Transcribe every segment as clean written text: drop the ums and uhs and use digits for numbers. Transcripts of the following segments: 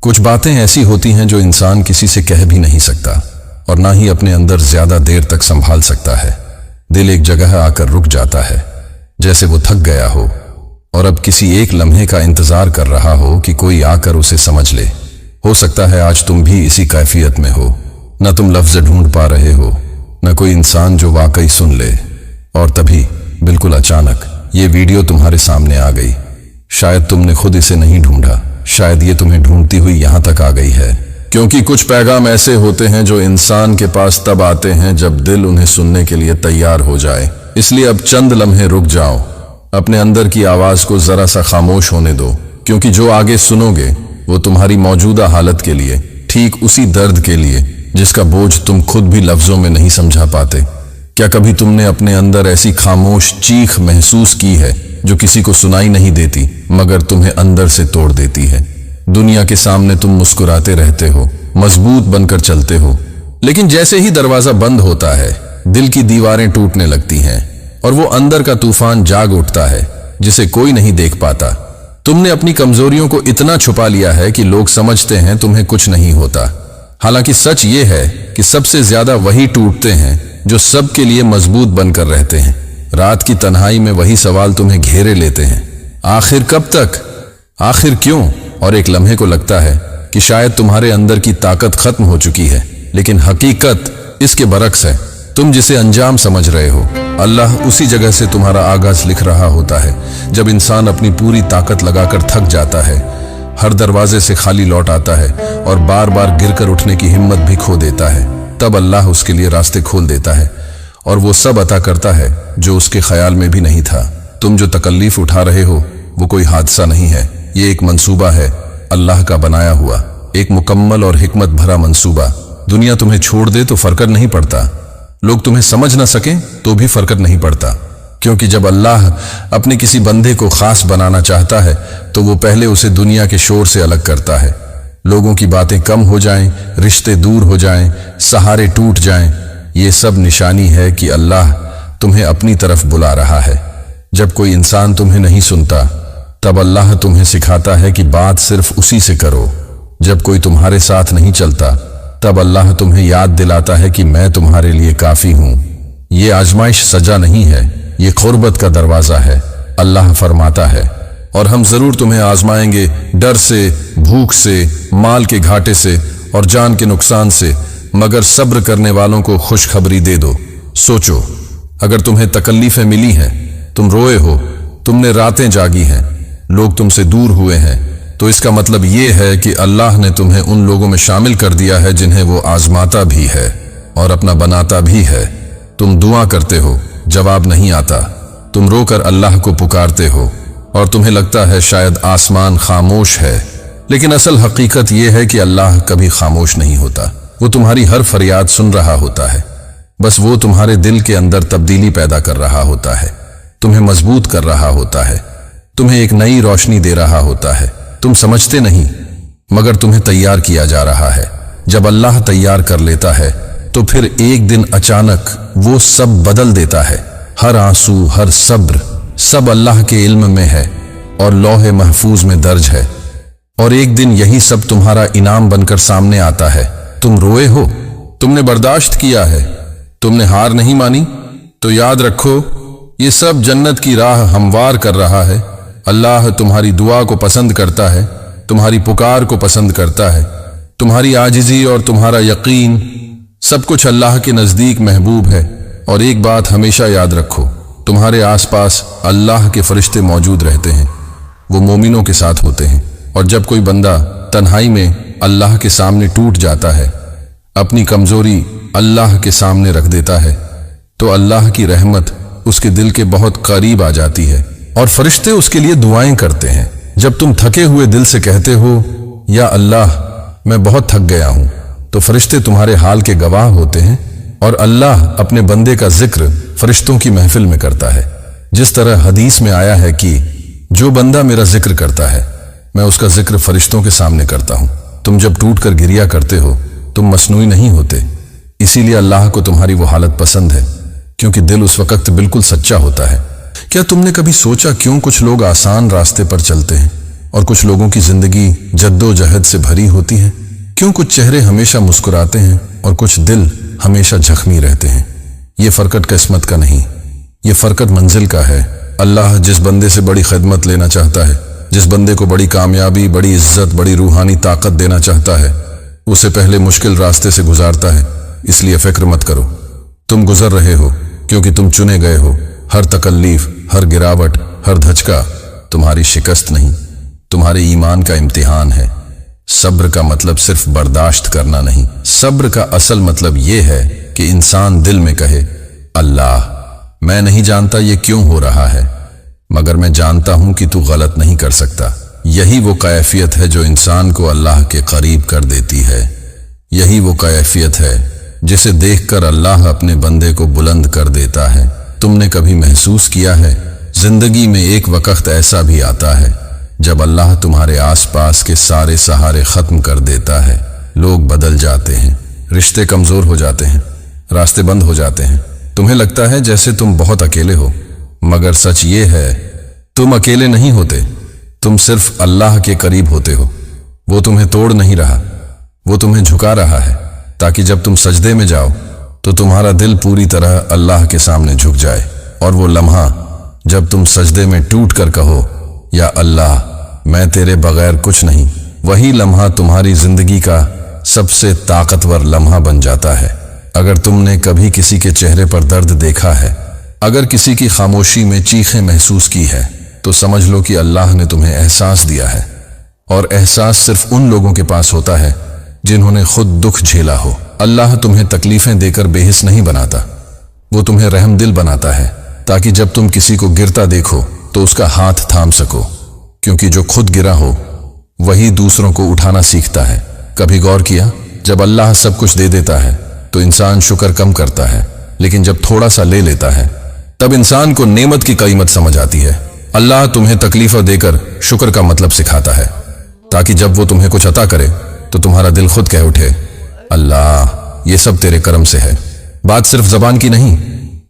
कुछ बातें ऐसी होती हैं जो इंसान किसी से कह भी नहीं सकता और ना ही अपने अंदर ज्यादा देर तक संभाल सकता है। दिल एक जगह आकर रुक जाता है, जैसे वो थक गया हो और अब किसी एक लम्हे का इंतजार कर रहा हो कि कोई आकर उसे समझ ले। हो सकता है आज तुम भी इसी कैफियत में हो, न तुम लफ्ज ढूंढ पा रहे हो, न कोई इंसान जो वाकई सुन ले, और तभी बिल्कुल अचानक ये वीडियो तुम्हारे सामने आ गई। शायद तुमने खुद इसे नहीं ढूंढा, शायद ये तुम्हें ढूंढती हुई यहां तक आ गई है, क्योंकि कुछ पैगाम ऐसे होते हैं जो इंसान के पास तब आते हैं जब दिल उन्हें सुनने के लिए तैयार हो जाए। इसलिए अब चंद लम्हे रुक जाओ, अपने अंदर की आवाज को जरा सा खामोश होने दो, क्योंकि जो आगे सुनोगे वो तुम्हारी मौजूदा हालत के लिए, ठीक उसी दर्द के लिए जिसका बोझ तुम खुद भी लफ्जों में नहीं समझा पाते। क्या कभी तुमने अपने अंदर ऐसी खामोश चीख महसूस की है जो किसी को सुनाई नहीं देती मगर तुम्हें अंदर से तोड़ देती है? दुनिया के सामने तुम मुस्कुराते रहते हो, मजबूत बनकर चलते हो, लेकिन जैसे ही दरवाजा बंद होता है दिल की दीवारें टूटने लगती हैं और वो अंदर का तूफान जाग उठता है जिसे कोई नहीं देख पाता। तुमने अपनी कमजोरियों को इतना छुपा लिया है कि लोग समझते हैं तुम्हें कुछ नहीं होता। हालांकि सच ये है कि सबसे ज्यादा वही टूटते हैं जो सबके लिए मजबूत बनकर रहते हैं। रात की तन्हाई में वही सवाल तुम्हें घेरे लेते हैं, आखिर कब तक, आखिर क्यों? और एक लम्हे को लगता है कि शायद तुम्हारे अंदर की ताकत खत्म हो चुकी है, लेकिन हकीकत इसके बरक्स है। तुम जिसे अंजाम समझ रहे हो, अल्लाह उसी जगह से तुम्हारा आगाज लिख रहा होता है। जब इंसान अपनी पूरी ताकत लगाकर थक जाता है, हर दरवाजे से खाली लौट आता है और बार बार गिरकर उठने की हिम्मत भी खो देता है, तब अल्लाह उसके लिए रास्ते खोल देता है और वो सब अता करता है जो उसके ख्याल में भी नहीं था। तुम जो तकल्लीफ उठा रहे हो वो कोई हादसा नहीं है, ये एक मंसूबा है, अल्लाह का बनाया हुआ एक मुकम्मल और हिकमत भरा मंसूबा। दुनिया तुम्हें छोड़ दे तो फर्क नहीं पड़ता, लोग तुम्हें समझ ना सकें तो भी फर्क नहीं पड़ता, क्योंकि जब अल्लाह अपने किसी बंदे को खास बनाना चाहता है तो वो पहले उसे दुनिया के शोर से अलग करता है। लोगों की बातें कम हो जाएं, रिश्ते दूर हो जाएं, सहारे टूट जाएं, ये सब निशानी है कि अल्लाह तुम्हें अपनी तरफ बुला रहा है। जब कोई इंसान तुम्हें नहीं सुनता तब अल्लाह तुम्हें सिखाता है कि बात सिर्फ उसी से करो। जब कोई तुम्हारे साथ नहीं चलता तब अल्लाह तुम्हें याद दिलाता है कि मैं तुम्हारे लिए काफी हूं। ये आजमाइश सजा नहीं है, ये कुर्बत का दरवाजा है। अल्लाह फरमाता है, और हम जरूर तुम्हें आजमाएंगे डर से, भूख से, माल के घाटे से और जान के नुकसान से, मगर सब्र करने वालों को खुशखबरी दे दो। सोचो, अगर तुम्हें तकल्लीफें मिली हैं, तुम रोए हो, तुमने रातें जागी हैं, लोग तुमसे दूर हुए हैं, तो इसका मतलब ये है कि अल्लाह ने तुम्हें उन लोगों में शामिल कर दिया है जिन्हें वो आजमाता भी है और अपना बनाता भी है। तुम दुआ करते हो, जवाब नहीं आता, तुम रोकर अल्लाह को पुकारते हो और तुम्हें लगता है शायद आसमान खामोश है, लेकिन असल हकीकत यह है कि अल्लाह कभी खामोश नहीं होता। वो तुम्हारी हर फरियाद सुन रहा होता है, बस वो तुम्हारे दिल के अंदर तब्दीली पैदा कर रहा होता है, तुम्हें मजबूत कर रहा होता है, तुम्हें एक नई रोशनी दे रहा होता है। तुम समझते नहीं, मगर तुम्हें तैयार किया जा रहा है। जब अल्लाह तैयार कर लेता है तो फिर एक दिन अचानक वो सब बदल देता है। हर आंसू, हर सब्र, सब अल्लाह के इल्म में है और लौहे महफूज में दर्ज है, और एक दिन यही सब तुम्हारा इनाम बनकर सामने आता है। तुम रोए हो, तुमने बर्दाश्त किया है, तुमने हार नहीं मानी, तो याद रखो ये सब जन्नत की राह हमवार कर रहा है। अल्लाह तुम्हारी दुआ को पसंद करता है, तुम्हारी पुकार को पसंद करता है, तुम्हारी आजिज़ी और तुम्हारा यकीन, सब कुछ अल्लाह के नज़दीक महबूब है। और एक बात हमेशा याद रखो, तुम्हारे आसपास अल्लाह के फरिश्ते मौजूद रहते हैं, वो मोमिनों के साथ होते हैं। और जब कोई बंदा तन्हाई में अल्लाह के सामने टूट जाता है, अपनी कमजोरी अल्लाह के सामने रख देता है, तो अल्लाह की रहमत उसके दिल के बहुत करीब आ जाती है और फरिश्ते उसके लिए दुआएं करते हैं। जब तुम थके हुए दिल से कहते हो, या अल्लाह मैं बहुत थक गया हूं, तो फरिश्ते तुम्हारे हाल के गवाह होते हैं और अल्लाह अपने बंदे का जिक्र फरिश्तों की महफिल में करता है। जिस तरह हदीस में आया है कि जो बंदा मेरा जिक्र करता है, मैं उसका जिक्र फरिश्तों के सामने करता हूं। तुम जब टूट कर गिरिया करते हो, तुम मसनूई नहीं होते, इसीलिए अल्लाह को तुम्हारी वो हालत पसंद है, क्योंकि दिल उस वक्त बिल्कुल सच्चा होता है। क्या तुमने कभी सोचा क्यों कुछ लोग आसान रास्ते पर चलते हैं, और कुछ लोगों की जिंदगी जद्दोजहद से भरी होती है? क्यों कुछ चेहरे हमेशा मुस्कुराते हैं और कुछ दिल हमेशा जख्मी रहते हैं? ये फरकत किस्मत का नहीं, ये फरकत मंजिल का है। अल्लाह जिस बंदे से बड़ी खिदमत लेना चाहता है, जिस बंदे को बड़ी कामयाबी, बड़ी इज्जत, बड़ी रूहानी ताकत देना चाहता है, उसे पहले मुश्किल रास्ते से गुजारता है। इसलिए फिक्र मत करो, तुम गुजर रहे हो क्योंकि तुम चुने गए हो। हर तकल्लीफ, हर गिरावट, हर धचका तुम्हारी शिकस्त नहीं, तुम्हारे ईमान का इम्तिहान है। सब्र का मतलब सिर्फ बर्दाश्त करना नहीं, सब्र का असल मतलब यह है कि इंसान दिल में कहे, अल्लाह मैं नहीं जानता ये क्यों हो रहा है, मगर मैं जानता हूं कि तू गलत नहीं कर सकता। यही वो कैफियत है जो इंसान को अल्लाह के करीब कर देती है। यही वो कैफियत है जिसे देखकर अल्लाह अपने बंदे को बुलंद कर देता है। तुमने कभी महसूस किया है, जिंदगी में एक वक्त ऐसा भी आता है जब अल्लाह तुम्हारे आसपास के सारे सहारे खत्म कर देता है। लोग बदल जाते हैं, रिश्ते कमजोर हो जाते हैं, रास्ते बंद हो जाते हैं। तुम्हें लगता है जैसे तुम बहुत अकेले हो, मगर सच ये है तुम अकेले नहीं होते, तुम सिर्फ अल्लाह के करीब होते हो। वो तुम्हें तोड़ नहीं रहा, वो तुम्हें झुका रहा है ताकि जब तुम सजदे में जाओ तो तुम्हारा दिल पूरी तरह अल्लाह के सामने झुक जाए। और वो लम्हा जब तुम सजदे में टूट कर कहो, या अल्लाह मैं तेरे बगैर कुछ नहीं, वही लम्हा तुम्हारी जिंदगी का सबसे ताकतवर लम्हा बन जाता है। अगर तुमने कभी किसी के चेहरे पर दर्द देखा है, अगर किसी की खामोशी में चीखें महसूस की है, तो समझ लो कि अल्लाह ने तुम्हें एहसास दिया है। और एहसास सिर्फ उन लोगों के पास होता है जिन्होंने खुद दुख झेला हो। अल्लाह तुम्हें तकलीफें देकर बेहिस नहीं बनाता, वो तुम्हें रहमदिल बनाता है ताकि जब तुम किसी को गिरता देखो तो उसका हाथ थाम सको, क्योंकि जो खुद गिरा हो वही दूसरों को उठाना सीखता है। कभी गौर किया, जब अल्लाह सब कुछ दे देता है तो इंसान शुक्र कम करता है, लेकिन जब थोड़ा सा ले लेता है तब इंसान को नेमत की कीमत समझ आती है। अल्लाह तुम्हें तकलीफा देकर शुक्र का मतलब सिखाता है ताकि जब वो तुम्हें कुछ अता करे तो तुम्हारा दिल खुद कह उठे, अल्लाह ये सब तेरे करम से है। बात सिर्फ जबान की नहीं,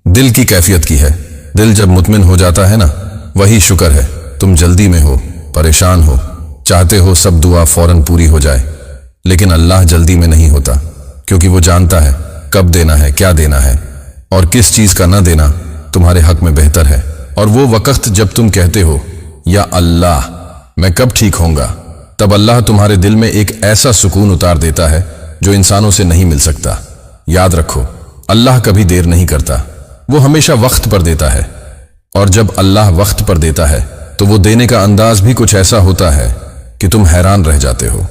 दिल की कैफियत की है। दिल जब मुतमिन हो जाता है ना, वही शुक्र है। तुम जल्दी में हो, परेशान हो, चाहते हो सब दुआ फौरन पूरी हो जाए, लेकिन अल्लाह जल्दी में नहीं होता, क्योंकि वो जानता है कब देना है, क्या देना है और किस चीज का न देना तुम्हारे हक में बेहतर है। और वो वक्त जब तुम कहते हो, या अल्लाह मैं कब ठीक होऊंगा, तब अल्लाह तुम्हारे दिल में एक ऐसा सुकून उतार देता है जो इंसानों से नहीं मिल सकता। याद रखो, अल्लाह कभी देर नहीं करता, वो हमेशा वक्त पर देता है। और जब अल्लाह वक्त पर देता है तो वो देने का अंदाज भी कुछ ऐसा होता है कि तुम हैरान रह जाते हो।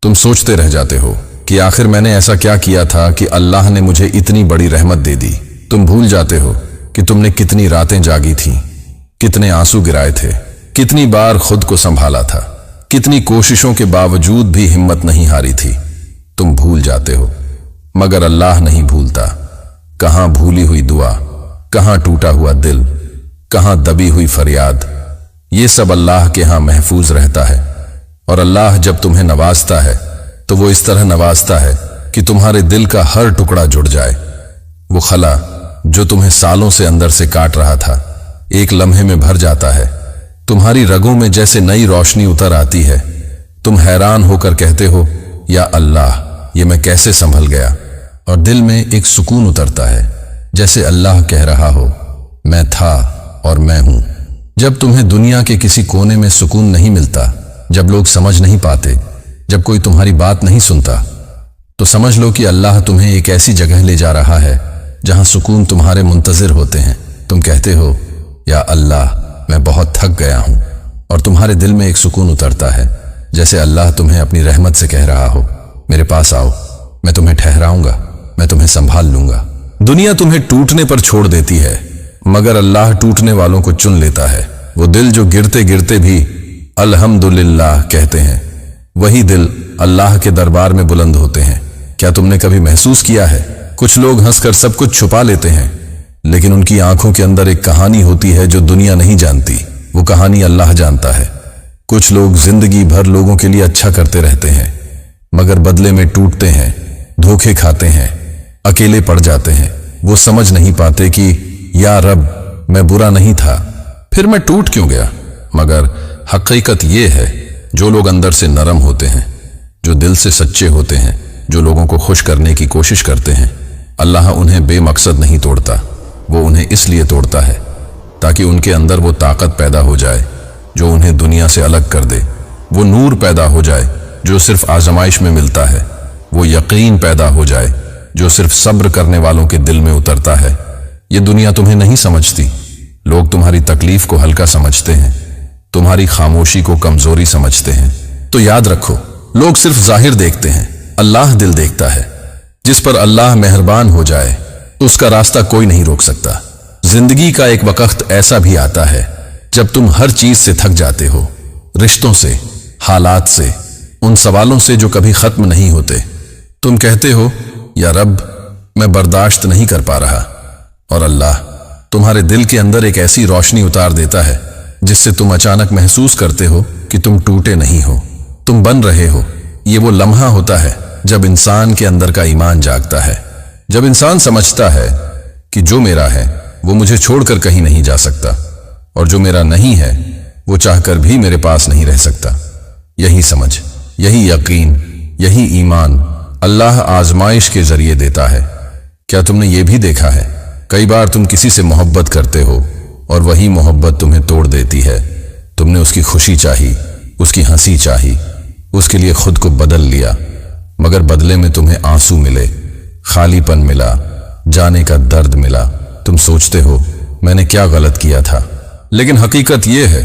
तुम सोचते रह जाते हो कि आखिर मैंने ऐसा क्या किया था कि अल्लाह ने मुझे इतनी बड़ी रहमत दे दी। तुम भूल जाते हो कि तुमने कितनी रातें जागी थी, कितने आंसू गिराए थे, कितनी बार खुद को संभाला था, कितनी कोशिशों के बावजूद भी हिम्मत नहीं हारी थी। तुम भूल जाते हो, मगर अल्लाह नहीं भूलता। कहां भूली हुई दुआ, कहां टूटा हुआ दिल, कहां दबी हुई फरियाद, ये सब अल्लाह के यहां महफूज रहता है। और अल्लाह जब तुम्हें नवाजता है तो वो इस तरह नवाजता है कि तुम्हारे दिल का हर टुकड़ा जुड़ जाए। वो खला जो तुम्हें सालों से अंदर से काट रहा था, एक लम्हे में भर जाता है। तुम्हारी रगों में जैसे नई रोशनी उतर आती है। तुम हैरान होकर कहते हो, या अल्लाह ये मैं कैसे संभल गया। और दिल में एक सुकून उतरता है, जैसे अल्लाह कह रहा हो, मैं था और मैं हूं। जब तुम्हें दुनिया के किसी कोने में सुकून नहीं मिलता, जब लोग समझ नहीं पाते, जब कोई तुम्हारी बात नहीं सुनता, तो समझ लो कि अल्लाह तुम्हें एक ऐसी जगह ले जा रहा है जहां सुकून तुम्हारे मुंतजिर होते हैं। तुम कहते हो, या अल्लाह मैं बहुत थक गया हूं, और तुम्हारे दिल में एक सुकून उतरता है, जैसे अल्लाह तुम्हें अपनी रहमत से कह रहा हो, मेरे पास आओ, मैं तुम्हें ठहराऊंगा, मैं तुम्हें संभाल लूंगा। दुनिया तुम्हें टूटने पर छोड़ देती है, मगर अल्लाह टूटने वालों को चुन लेता है। वो दिल जो गिरते गिरते भी अल्हम्दुलिल्लाह कहते हैं, वही दिल अल्लाह के दरबार में बुलंद होते हैं। क्या तुमने कभी महसूस किया है, कुछ लोग हंसकर सब कुछ छुपा लेते हैं, लेकिन उनकी आंखों के अंदर एक कहानी होती है जो दुनिया नहीं जानती। वो कहानी अल्लाह जानता है। कुछ लोग जिंदगी भर लोगों के लिए अच्छा करते रहते हैं, मगर बदले में टूटते हैं, धोखे खाते हैं, अकेले पड़ जाते हैं। वो समझ नहीं पाते कि या रब मैं बुरा नहीं था, फिर मैं टूट क्यों गया। मगर हकीकत ये है, जो लोग अंदर से नरम होते हैं, जो दिल से सच्चे होते हैं, जो लोगों को खुश करने की कोशिश करते हैं, अल्लाह उन्हें बेमकसद नहीं तोड़ता। वो उन्हें इसलिए तोड़ता है ताकि उनके अंदर वो ताकत पैदा हो जाए जो उन्हें दुनिया से अलग कर दे, वो नूर पैदा हो जाए जो सिर्फ आजमाइश में मिलता है, वो यकीन पैदा हो जाए जो सिर्फ सब्र करने वालों के दिल में उतरता है। ये दुनिया तुम्हें नहीं समझती। लोग तुम्हारी तकलीफ को हल्का समझते हैं, तुम्हारी खामोशी को कमजोरी समझते हैं। तो याद रखो, लोग सिर्फ जाहिर देखते हैं, अल्लाह दिल देखता है। जिस पर अल्लाह मेहरबान हो जाए उसका रास्ता कोई नहीं रोक सकता। जिंदगी का एक वक्त ऐसा भी आता है जब तुम हर चीज से थक जाते हो, रिश्तों से, हालात से, उन सवालों से जो कभी खत्म नहीं होते। तुम कहते हो, या रब, मैं बर्दाश्त नहीं कर पा रहा, और अल्लाह तुम्हारे दिल के अंदर एक ऐसी रोशनी उतार देता है जिससे तुम अचानक महसूस करते हो कि तुम टूटे नहीं हो, तुम बन रहे हो। ये वो लम्हा होता है जब इंसान के अंदर का ईमान जागता है, जब इंसान समझता है कि जो मेरा है वो मुझे छोड़कर कहीं नहीं जा सकता, और जो मेरा नहीं है वो चाहकर भी मेरे पास नहीं रह सकता। यही समझ, यही यकीन, यही ईमान अल्लाह आजमाइश के जरिए देता है। क्या तुमने ये भी देखा है, कई बार तुम किसी से मोहब्बत करते हो और वही मोहब्बत तुम्हें तोड़ देती है। तुमने उसकी खुशी चाही, उसकी हंसी चाही, उसके लिए खुद को बदल लिया, मगर बदले में तुम्हें आंसू मिले, खालीपन मिला, जाने का दर्द मिला। तुम सोचते हो, मैंने क्या गलत किया था, लेकिन हकीकत यह है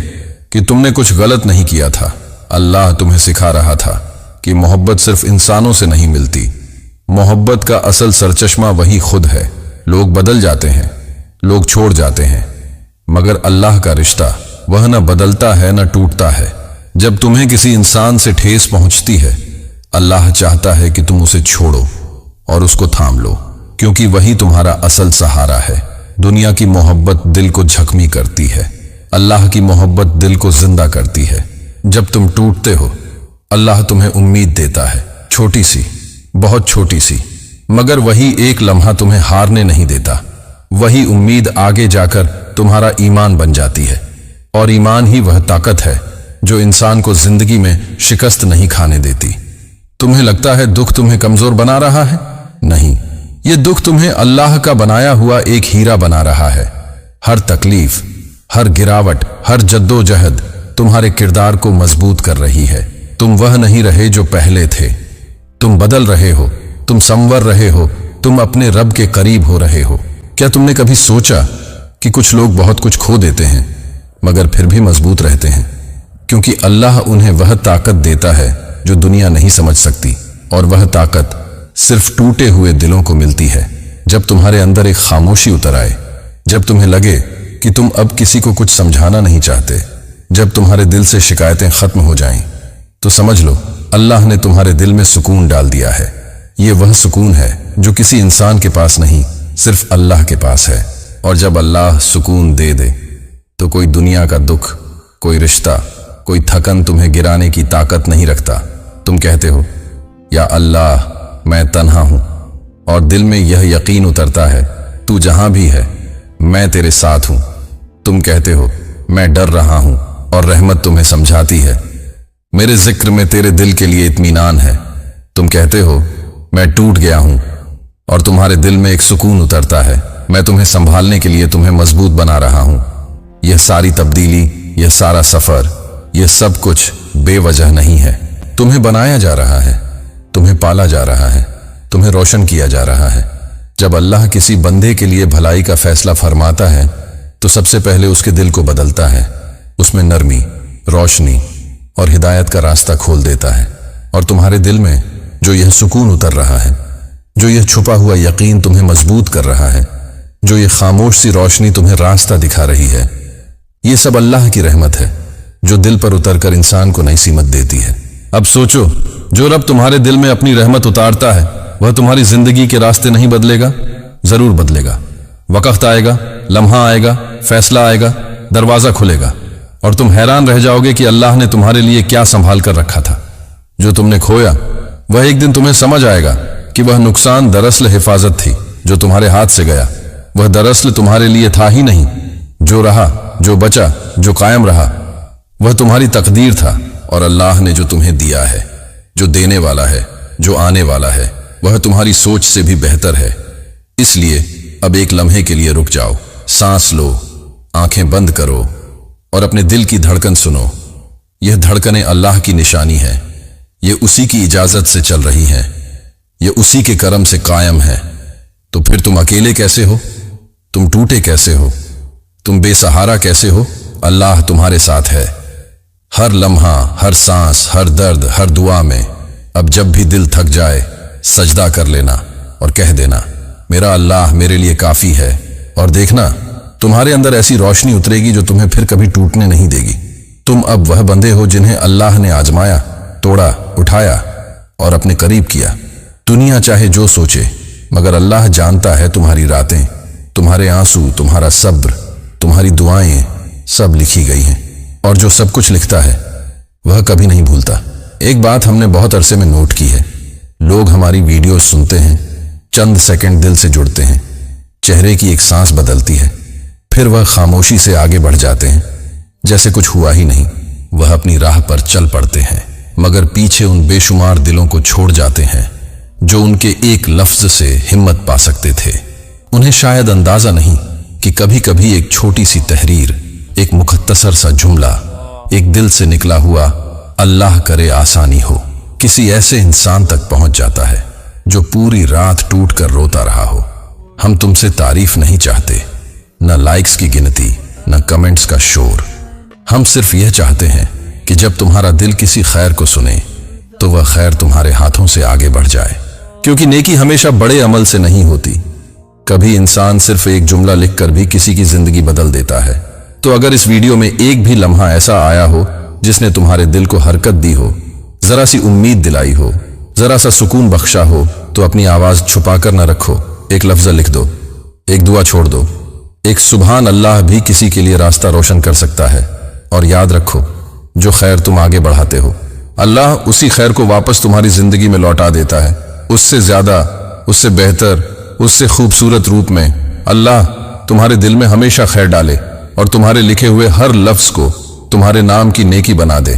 कि तुमने कुछ गलत नहीं किया था। अल्लाह तुम्हें सिखा रहा था कि मोहब्बत सिर्फ इंसानों से नहीं मिलती, मोहब्बत का असल सरचश्मा वही खुद है। लोग बदल जाते हैं, लोग छोड़ जाते हैं, मगर अल्लाह का रिश्ता वह न बदलता है न टूटता है। जब तुम्हें किसी इंसान से ठेस पहुंचती है, अल्लाह चाहता है कि तुम उसे छोड़ो और उसको थाम लो, क्योंकि वही तुम्हारा असल सहारा है। दुनिया की मोहब्बत दिल को जख्मी करती है, अल्लाह की मोहब्बत दिल को जिंदा करती है। जब तुम टूटते हो, अल्लाह तुम्हें उम्मीद देता है, छोटी सी, बहुत छोटी सी, मगर वही एक लम्हा तुम्हें हारने नहीं देता। वही उम्मीद आगे जाकर तुम्हारा ईमान बन जाती है, और ईमान ही वह ताकत है जो इंसान को जिंदगी में शिकस्त नहीं खाने देती। तुम्हें लगता है दुख तुम्हें कमजोर बना रहा है? नहीं, ये दुख तुम्हें अल्लाह का बनाया हुआ एक हीरा बना रहा है। हर तकलीफ, हर गिरावट, हर जद्दोजहद तुम्हारे किरदार को मजबूत कर रही है। तुम वह नहीं रहे जो पहले थे, तुम बदल रहे हो, तुम संवर रहे हो, तुम अपने रब के करीब हो रहे हो। क्या तुमने कभी सोचा कि कुछ लोग बहुत कुछ खो देते हैं मगर फिर भी मजबूत रहते हैं? क्योंकि अल्लाह उन्हें वह ताकत देता है जो दुनिया नहीं समझ सकती, और वह ताकत सिर्फ टूटे हुए दिलों को मिलती है। जब तुम्हारे अंदर एक खामोशी उतर आए, जब तुम्हें लगे कि तुम अब किसी को कुछ समझाना नहीं चाहते, जब तुम्हारे दिल से शिकायतें खत्म हो जाएं, तो समझ लो अल्लाह ने तुम्हारे दिल में सुकून डाल दिया है। ये वह सुकून है जो किसी इंसान के पास नहीं, सिर्फ अल्लाह के पास है। और जब अल्लाह सुकून दे दे तो कोई दुनिया का दुख, कोई रिश्ता, कोई थकन तुम्हें गिराने की ताकत नहीं रखता। तुम कहते हो, या अल्लाह, मैं तन्हा हूं, और दिल में यह यकीन उतरता है, तू जहां भी है मैं तेरे साथ हूं। तुम कहते हो, मैं डर रहा हूं, और रहमत तुम्हें समझाती है, मेरे जिक्र में तेरे दिल के लिए इत्मीनान है। तुम कहते हो, मैं टूट गया हूं, और तुम्हारे दिल में एक सुकून उतरता है, मैं तुम्हें संभालने के लिए तुम्हें मजबूत बना रहा हूं। यह सारी तब्दीली, यह सारा सफर, यह सब कुछ बेवजह नहीं है। तुम्हें बनाया जा रहा है, तुम्हें पाला जा रहा है, तुम्हें रोशन किया जा रहा है। जब अल्लाह किसी बंदे के लिए भलाई का फैसला फरमाता है तो सबसे पहले उसके दिल को बदलता है, उसमें नरमी, रोशनी और हिदायत का रास्ता खोल देता है। और तुम्हारे दिल में जो यह सुकून उतर रहा है, जो यह छुपा हुआ यकीन तुम्हें मजबूत कर रहा है, जो यह खामोश सी रोशनी तुम्हें रास्ता दिखा रही है, यह सब अल्लाह की रहमत है जो दिल पर उतरकर इंसान को नई सीमत देती है। अब सोचो, जो रब तुम्हारे दिल में अपनी रहमत उतारता है वह तुम्हारी जिंदगी के रास्ते नहीं बदलेगा? जरूर बदलेगा। वक्त आएगा, लम्हा आएगा, फैसला आएगा, दरवाजा खुलेगा, और तुम हैरान रह जाओगे कि अल्लाह ने तुम्हारे लिए क्या संभाल कर रखा था। जो तुमने खोया वह एक दिन तुम्हें समझ आएगा कि वह नुकसान दरअसल हिफाजत थी। जो तुम्हारे हाथ से गया वह दरअसल तुम्हारे लिए था ही नहीं। जो रहा, जो बचा, जो कायम रहा, वह तुम्हारी तकदीर था और अल्लाह ने जो तुम्हें दिया है, जो देने वाला है, जो आने वाला है, वह तुम्हारी सोच से भी बेहतर है। इसलिए अब एक लम्हे के लिए रुक जाओ, सांस लो, आंखें बंद करो और अपने दिल की धड़कन सुनो। यह धड़कनें अल्लाह की निशानी है। ये उसी की इजाजत से चल रही हैं। ये उसी के करम से कायम है। तो फिर तुम अकेले कैसे हो? तुम टूटे कैसे हो? तुम बेसहारा कैसे हो? अल्लाह तुम्हारे साथ है। हर लम्हा, हर सांस, हर दर्द, हर दुआ में। अब जब भी दिल थक जाए, सजदा कर लेना और कह देना, मेरा अल्लाह मेरे लिए काफी है। और देखना, तुम्हारे अंदर ऐसी रोशनी उतरेगी जो तुम्हें फिर कभी टूटने नहीं देगी। तुम अब वह बंदे हो जिन्हें अल्लाह ने आजमाया, तोड़ा, उठाया और अपने करीब किया। दुनिया चाहे जो सोचे, मगर अल्लाह जानता है तुम्हारी रातें, तुम्हारे आंसू, तुम्हारा सब्र, तुम्हारी दुआएं सब लिखी गई हैं। और जो सब कुछ लिखता है वह कभी नहीं भूलता। एक बात हमने बहुत अरसे में नोट की है, लोग हमारी वीडियो सुनते हैं, चंद सेकंड दिल से जुड़ते हैं, चेहरे की एक सांस बदलती है, फिर वह खामोशी से आगे बढ़ जाते हैं जैसे कुछ हुआ ही नहीं। वह अपनी राह पर चल पड़ते हैं, मगर पीछे उन बेशुमार दिलों को छोड़ जाते हैं जो उनके एक लफ्ज से हिम्मत पा सकते थे। उन्हें शायद अंदाजा नहीं कि कभी कभी एक छोटी सी तहरीर, एक मुख्तसर सा जुमला, एक दिल से निकला हुआ अल्लाह करे आसानी हो, किसी ऐसे इंसान तक पहुंच जाता है जो पूरी रात टूट कर रोता रहा हो। हम तुमसे तारीफ नहीं चाहते, न लाइक्स की गिनती, न कमेंट्स का शोर। हम सिर्फ यह चाहते हैं कि जब तुम्हारा दिल किसी खैर को सुने तो वह खैर तुम्हारे हाथों से आगे बढ़ जाए, क्योंकि नेकी हमेशा बड़े अमल से नहीं होती। कभी इंसान सिर्फ एक जुमला लिखकर भी किसी की जिंदगी बदल देता है। तो अगर इस वीडियो में एक भी लम्हा ऐसा आया हो जिसने तुम्हारे दिल को हरकत दी हो, जरा सी उम्मीद दिलाई हो, जरा सा सुकून बख्शा हो, तो अपनी आवाज छुपाकर न रखो। एक लफ्ज लिख दो, एक दुआ छोड़ दो। एक सुभान अल्लाह भी किसी के लिए रास्ता रोशन कर सकता है। और याद रखो, जो खैर तुम आगे बढ़ाते हो, अल्लाह उसी खैर को वापस तुम्हारी जिंदगी में लौटा देता है, उससे ज्यादा, उससे बेहतर, उससे खूबसूरत रूप में। अल्लाह तुम्हारे दिल में हमेशा खैर डाले और तुम्हारे लिखे हुए हर लफ्ज को तुम्हारे नाम की नेकी बना दे।